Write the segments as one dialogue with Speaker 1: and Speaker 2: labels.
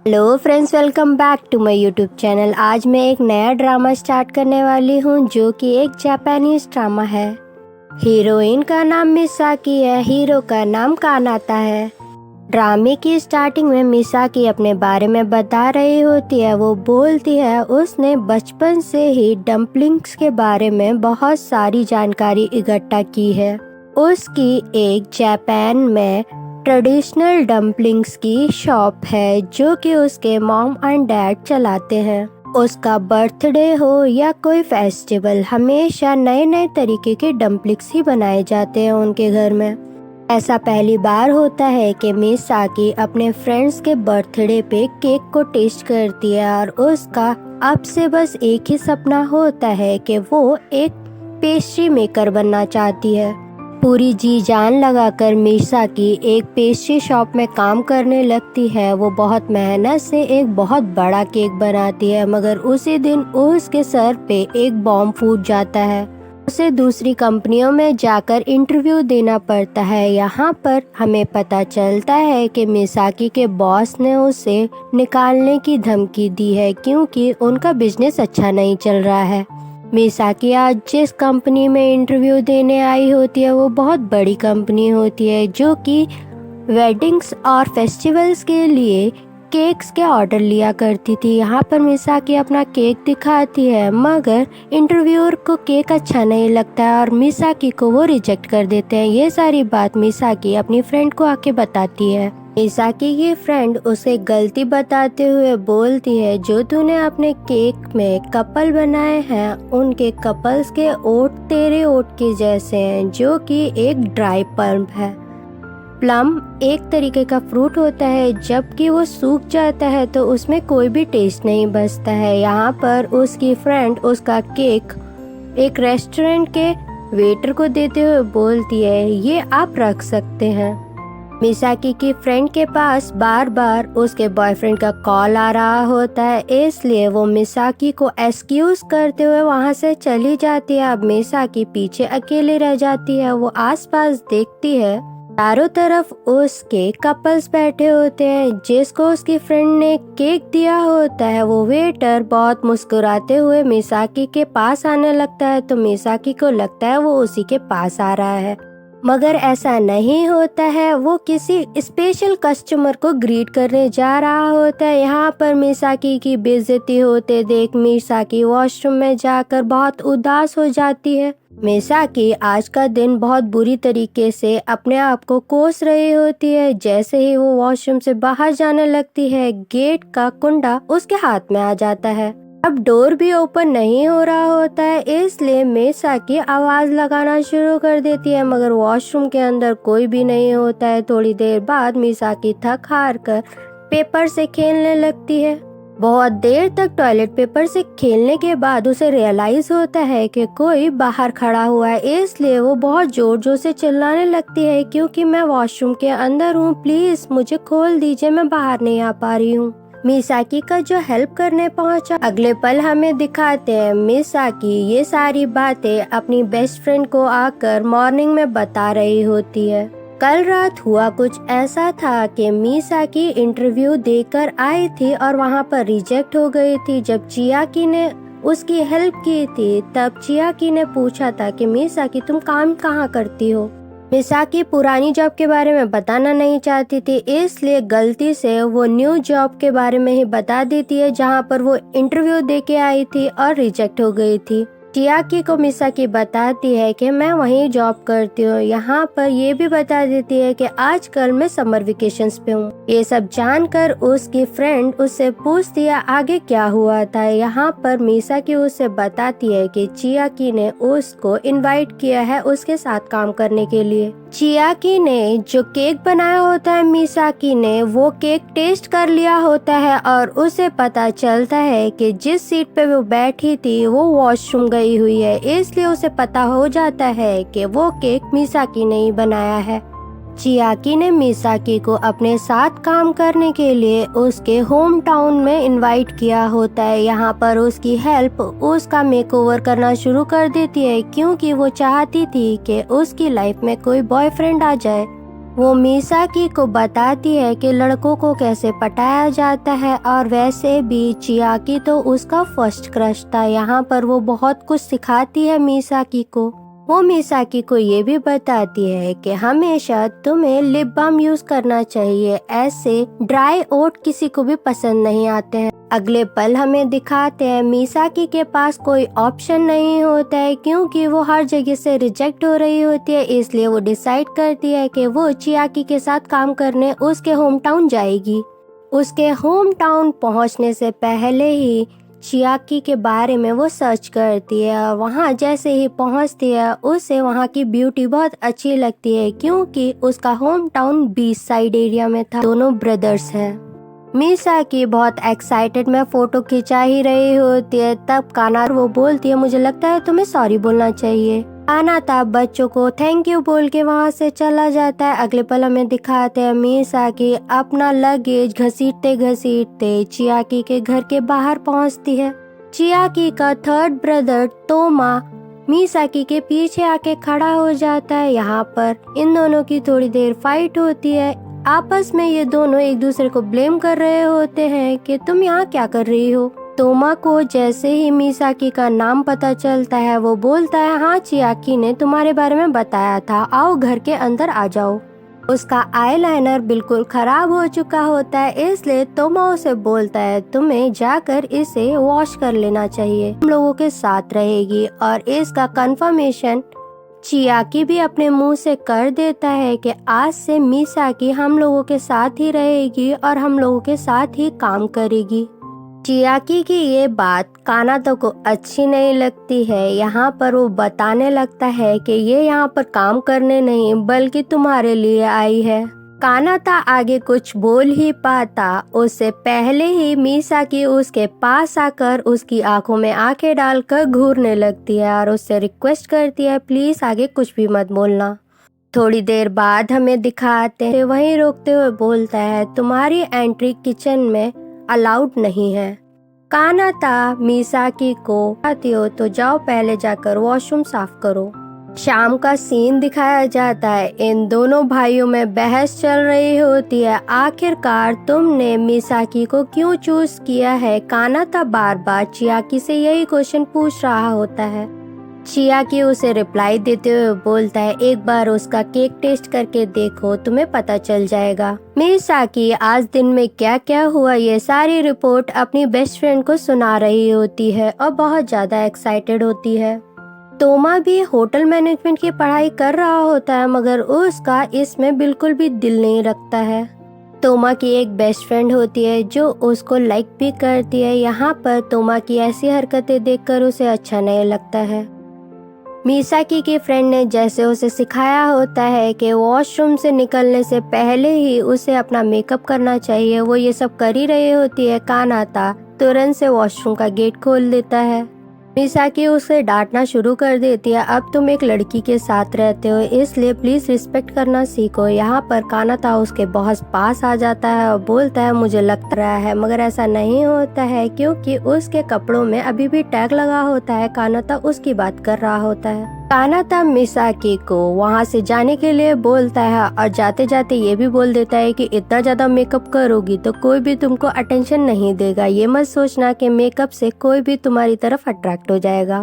Speaker 1: Hello friends, welcome back to my YouTube channel. आज मैं एक नया ड्रामा स्टार्ट करने वाली हूँ जो कि एक जापानीज ड्रामा है। हीरोइन का नाम मिसाकी है, हीरो का नाम कानाता है। ड्रामे की स्टार्टिंग में मिसाकी अपने बारे में बता रही होती है। वो बोलती है उसने बचपन से ही डम्पलिंग्स के बारे में बहुत सारी जानकारी इकट्ठा की है। उसकी एक जापान में ट्रेडिशनल डम्पलिंग्स की शॉप है जो कि उसके मॉम एंड डैड चलाते हैं। उसका बर्थडे हो या कोई फेस्टिवल, हमेशा नए नए तरीके के डम्पलिंग्स ही बनाए जाते हैं उनके घर में। ऐसा पहली बार होता है कि मिसाकी अपने फ्रेंड्स के बर्थडे पे केक को टेस्ट करती है और उसका अब से बस एक ही सपना होता है कि वो एक पेस्ट्री मेकर बनना चाहती है। पूरी जी जान लगाकर मिसाकी एक पेस्ट्री शॉप में काम करने लगती है। वो बहुत मेहनत से एक बहुत बड़ा केक बनाती है, मगर उसी दिन उसके सर पे एक बॉम्ब फूट जाता है। उसे दूसरी कंपनियों में जाकर इंटरव्यू देना पड़ता है। यहाँ पर हमें पता चलता है कि मिसाकी के बॉस ने उसे निकालने की धमकी दी है क्योंकि उनका बिजनेस अच्छा नहीं चल रहा है। मिसाकी आज जिस कंपनी में इंटरव्यू देने आई होती है वो बहुत बड़ी कंपनी होती है जो कि वेडिंग्स और फेस्टिवल्स के लिए केक्स के ऑर्डर लिया करती थी। यहाँ पर मिसाकी अपना केक दिखाती है, मगर इंटरव्यूअर को केक अच्छा नहीं लगता है और मिसाकी को वो रिजेक्ट कर देते हैं। ये सारी बात मिसाकी अपनी फ्रेंड को आके बताती है। मिसाकी की फ्रेंड उसे गलती बताते हुए बोलती है, जो तूने अपने केक में कपल बनाए हैं उनके कपल्स के ओठ तेरे ओठ के जैसे हैं, जो कि एक ड्राई प्लम है। प्लम एक तरीके का फ्रूट होता है, जबकि वो सूख जाता है तो उसमें कोई भी टेस्ट नहीं बचता है। यहाँ पर उसकी फ्रेंड उसका केक एक रेस्टोरेंट के वेटर को देते हुए बोलती है, ये आप रख सकते हैं। मिसाकी की फ्रेंड के पास बार बार उसके बॉयफ्रेंड का कॉल आ रहा होता है, इसलिए वो मिसाकी को एक्सक्यूज करते हुए वहां से चली जाती है। अब मिसाकी पीछे अकेली रह जाती है। वो आसपास देखती है, चारों तरफ उसके कपल्स बैठे होते हैं जिसको उसकी फ्रेंड ने केक दिया होता है। वो वेटर बहुत मुस्कुराते हुए मिसाकी के पास आने लगता है तो मिसाकी को लगता है वो उसी के पास आ रहा है, मगर ऐसा नहीं होता है। वो किसी स्पेशल कस्टमर को ग्रीट करने जा रहा होता है। यहाँ पर मिसाकी की बेइज्जती होते देख मिसाकी वॉशरूम में जाकर बहुत उदास हो जाती है। मिसाकी आज का दिन बहुत बुरी तरीके से अपने आप को कोस रही होती है। जैसे ही वो वॉशरूम से बाहर जाने लगती है, गेट का कुंडा उसके हाथ में आ जाता है। अब डोर भी ओपन नहीं हो रहा होता है, इसलिए मिसाकी आवाज लगाना शुरू कर देती है, मगर वॉशरूम के अंदर कोई भी नहीं होता है। थोड़ी देर बाद मिसाकी थक हार कर पेपर से खेलने लगती है। बहुत देर तक टॉयलेट पेपर से खेलने के बाद उसे रियलाइज होता है कि कोई बाहर खड़ा हुआ है, इसलिए वो बहुत जोर जोर से चिल्लाने लगती है, क्योंकि मैं वॉशरूम के अंदर हूँ, प्लीज मुझे खोल दीजिए, मैं बाहर नहीं आ पा रही हूँ। मिसाकी का जो हेल्प करने पहुंचा, अगले पल हमें दिखाते हैं मिसाकी ये सारी बातें अपनी बेस्ट फ्रेंड को आकर मॉर्निंग में बता रही होती है। कल रात हुआ कुछ ऐसा था कि मिसाकी इंटरव्यू देकर आई थी और वहां पर रिजेक्ट हो गई थी। जब चियाकी ने उसकी हेल्प की थी तब चियाकी ने पूछा था कि मिसाकी तुम काम कहाँ करती हो। मिसाकी पुरानी जॉब के बारे में बताना नहीं चाहती थी, इसलिए गलती से वो न्यू जॉब के बारे में ही बता देती है जहाँ पर वो इंटरव्यू देके आई थी और रिजेक्ट हो गई थी। चियाकी को मिसाकी बताती है कि मैं वहीं जॉब करती हूँ। यहाँ पर ये भी बता देती है कि आजकल मैं समर वेकेशंस पे हूँ। ये सब जानकर उसकी फ्रेंड उससे पूछती है आगे क्या हुआ था। यहाँ पर मिसाकी उससे बताती है कि चियाकी ने उसको इनवाइट किया है उसके साथ काम करने के लिए। चियाकी ने जो केक बनाया होता है मिसाकी ने वो केक टेस्ट कर लिया होता है और उसे पता चलता है कि जिस सीट पे वो बैठी थी वो वॉशरूम गई हुई है, इसलिए उसे पता हो जाता है कि वो केक मिसाकी ने ही बनाया है। चियाकी ने मिसाकी को अपने साथ काम करने के लिए उसके होम टाउन में इनवाइट किया होता है। यहाँ पर उसकी हेल्प उसका मेकओवर करना शुरू कर देती है, क्योंकि वो चाहती थी कि उसकी लाइफ में कोई बॉयफ्रेंड आ जाए। वो मिसाकी को बताती है कि लड़कों को कैसे पटाया जाता है और वैसे भी चियाकी तो उसका फर्स्ट क्रश था। यहाँ पर वो बहुत कुछ सिखाती है मिसाकी को। वो मिसाकी को ये भी बताती है कि हमेशा तुम्हें लिप बाम यूज करना चाहिए, ऐसे ड्राई ओट किसी को भी पसंद नहीं आते हैं। अगले पल हमें दिखाते हैं मिसाकी के पास कोई ऑप्शन नहीं होता है क्योंकि वो हर जगह से रिजेक्ट हो रही होती है, इसलिए वो डिसाइड करती है कि वो चियाकी के साथ काम करने उसके होम टाउन जाएगी। उसके होम टाउन पहुँचने से पहले ही चियाकी के बारे में वो सर्च करती है और वहाँ जैसे ही पहुँचती है उसे वहाँ की ब्यूटी बहुत अच्छी लगती है क्योंकि उसका home town beach side area में था। दोनों ब्रदर्स हैं। मिसाकी बहुत एक्साइटेड में फोटो खिंचा ही रही होती है, तब काना वो बोलती है मुझे लगता है तुम्हें सॉरी बोलना चाहिए। कानाता बच्चों को थैंक यू बोल के वहाँ से चला जाता है। अगले पल हमें दिखाते हैं मिसाकी अपना लगेज घसीटते घसीटते चियाकी के घर के बाहर पहुँचती है। चियाकी का थर्ड ब्रदर तोमा मिसाकी के पीछे आके खड़ा हो जाता है। यहाँ पर इन दोनों की थोड़ी देर फाइट होती है। आपस में ये दोनों एक दूसरे को ब्लेम कर रहे होते हैं कि तुम यहाँ क्या कर रही हो। तोमा को जैसे ही मिसाकी का नाम पता चलता है वो बोलता है हाँ चियाकी ने तुम्हारे बारे में बताया था, आओ घर के अंदर आ जाओ। उसका आईलाइनर बिल्कुल खराब हो चुका होता है, इसलिए तोमा उसे बोलता है तुम्हें जाकर इसे वॉश कर लेना चाहिए, हम लोगों के साथ रहेगी। और इसका कंफर्मेशन चियाकी भी अपने मुंह से कर देता है कि आज से मिसाकी हम लोगों के साथ ही रहेगी और हम लोगों के साथ ही काम करेगी। चियाकी की ये बात कानाता को अच्छी नहीं लगती है। यहाँ पर वो बताने लगता है कि ये यहाँ पर काम करने नहीं बल्कि तुम्हारे लिए आई है। कानाता आगे कुछ बोल ही पाता उससे पहले ही मिसाकी उसके पास आकर उसकी आंखों में आंखें डालकर घूरने लगती है और उससे रिक्वेस्ट करती है प्लीज आगे कुछ भी मत बोलना। थोड़ी देर बाद हमें दिखाते हैं वहीं रोकते हुए बोलता है तुम्हारी एंट्री किचन में अलाउड नहीं है। कानाता मिसाकी को आती हो तो जाओ पहले जाकर वॉशरूम साफ करो। शाम का सीन दिखाया जाता है। इन दोनों भाइयों में बहस चल रही होती है, आखिरकार तुमने मिसाकी को क्यों चूज किया है। कानाता बार बार चियाकी से यही क्वेश्चन पूछ रहा होता है। चियाकी उसे रिप्लाई देते हुए बोलता है एक बार उसका केक टेस्ट करके देखो, तुम्हें पता चल जाएगा। मिसाकी आज दिन में क्या क्या हुआ ये सारी रिपोर्ट अपनी बेस्ट फ्रेंड को सुना रही होती है और बहुत ज्यादा एक्साइटेड होती है। तोमा भी होटल मैनेजमेंट की पढ़ाई कर रहा होता है मगर उसका इसमें बिल्कुल भी दिल नहीं रखता है। तोमा की एक बेस्ट फ्रेंड होती है जो उसको लाइक भी करती है। यहाँ पर तोमा की ऐसी हरकतें देखकर उसे अच्छा नहीं लगता है। मिसाकी की फ्रेंड ने जैसे उसे सिखाया होता है कि वॉशरूम से निकलने से पहले ही उसे अपना मेकअप करना चाहिए, वो ये सब कर ही रही होती है। कानाता तुरंत से वॉशरूम का गेट खोल देता है। मिसाकी उसे डांटना शुरू कर देती है, अब तुम एक लड़की के साथ रहते हो इसलिए प्लीज रिस्पेक्ट करना सीखो। यहाँ पर कानाता उसके बॉस पास आ जाता है और बोलता है मुझे लग रहा है मगर ऐसा नहीं होता है क्योंकि उसके कपड़ों में अभी भी टैग लगा होता है। कानाता उसकी बात कर रहा होता है। कानाता मिसाकी को वहाँ से जाने के लिए बोलता है और जाते जाते ये भी बोल देता है कि इतना ज्यादा मेकअप करोगी तो कोई भी तुमको अटेंशन नहीं देगा, ये मत सोचना कि मेकअप से कोई भी तुम्हारी तरफ अट्रैक्ट हो जाएगा।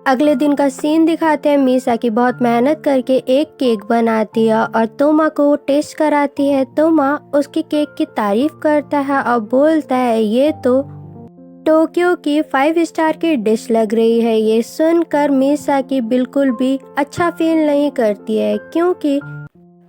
Speaker 1: अगले दिन का सीन दिखाते हैं। मिसाकी बहुत मेहनत करके एक केक बनाती है और तोमा को टेस्ट कराती है। तोमा उसकी केक की तारीफ करता है और बोलता है ये तो टोक्यो की 5 स्टार की डिश लग रही है। ये सुनकर मिसाकी बिल्कुल भी अच्छा फील नहीं करती है क्योंकि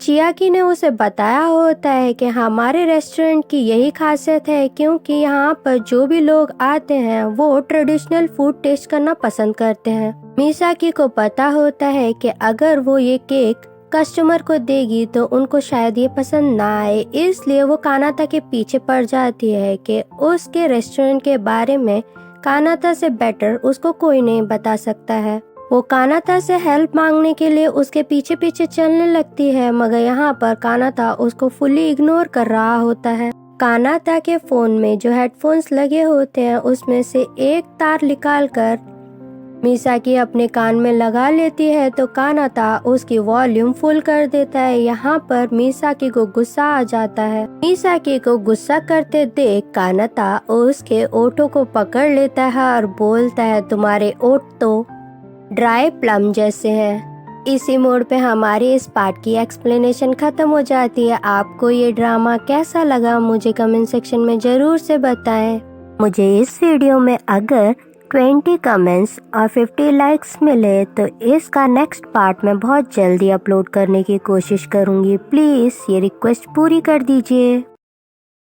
Speaker 1: चियाकी ने उसे बताया होता है कि हमारे रेस्टोरेंट की यही खासियत है क्योंकि यहाँ पर जो भी लोग आते हैं वो ट्रेडिशनल फूड टेस्ट करना पसंद करते हैं। मिसाकी को पता होता है कि अगर वो ये केक कस्टमर को देगी तो उनको शायद ये पसंद ना आए, इसलिए वो कानाता के पीछे पड़ जाती है कि उसके रेस्टोरेंट के बारे में कानाता से बेटर उसको कोई नहीं बता सकता है। वो कानाता से हेल्प मांगने के लिए उसके पीछे पीछे चलने लगती है मगर यहाँ पर कानाता उसको फुली इग्नोर कर रहा होता है। कानाता के फोन में जो हेडफोन्स लगे होते हैं उसमें से एक तार निकालकर मिसाकी अपने कान में लगा लेती है तो कानाता उसकी वॉल्यूम फुल कर देता है। यहाँ पर मिसाकी को गुस्सा आ जाता है। मिसाकी को गुस्सा करते देख कानाता उसके ओठों को पकड़ लेता है और बोलता है, तुम्हारे ओठ तो ड्राई प्लम जैसे हैं। इसी मोड़ पे हमारी इस पार्ट की एक्सप्लेनेशन खत्म हो जाती है। आपको ये ड्रामा कैसा लगा मुझे कमेंट सेक्शन में जरूर से बताएं। मुझे इस वीडियो में अगर 20 कमेंट्स और 50 लाइक्स मिले तो इसका नेक्स्ट पार्ट मैं बहुत जल्दी अपलोड करने की कोशिश करूँगी। प्लीज़ ये रिक्वेस्ट पूरी कर दीजिए।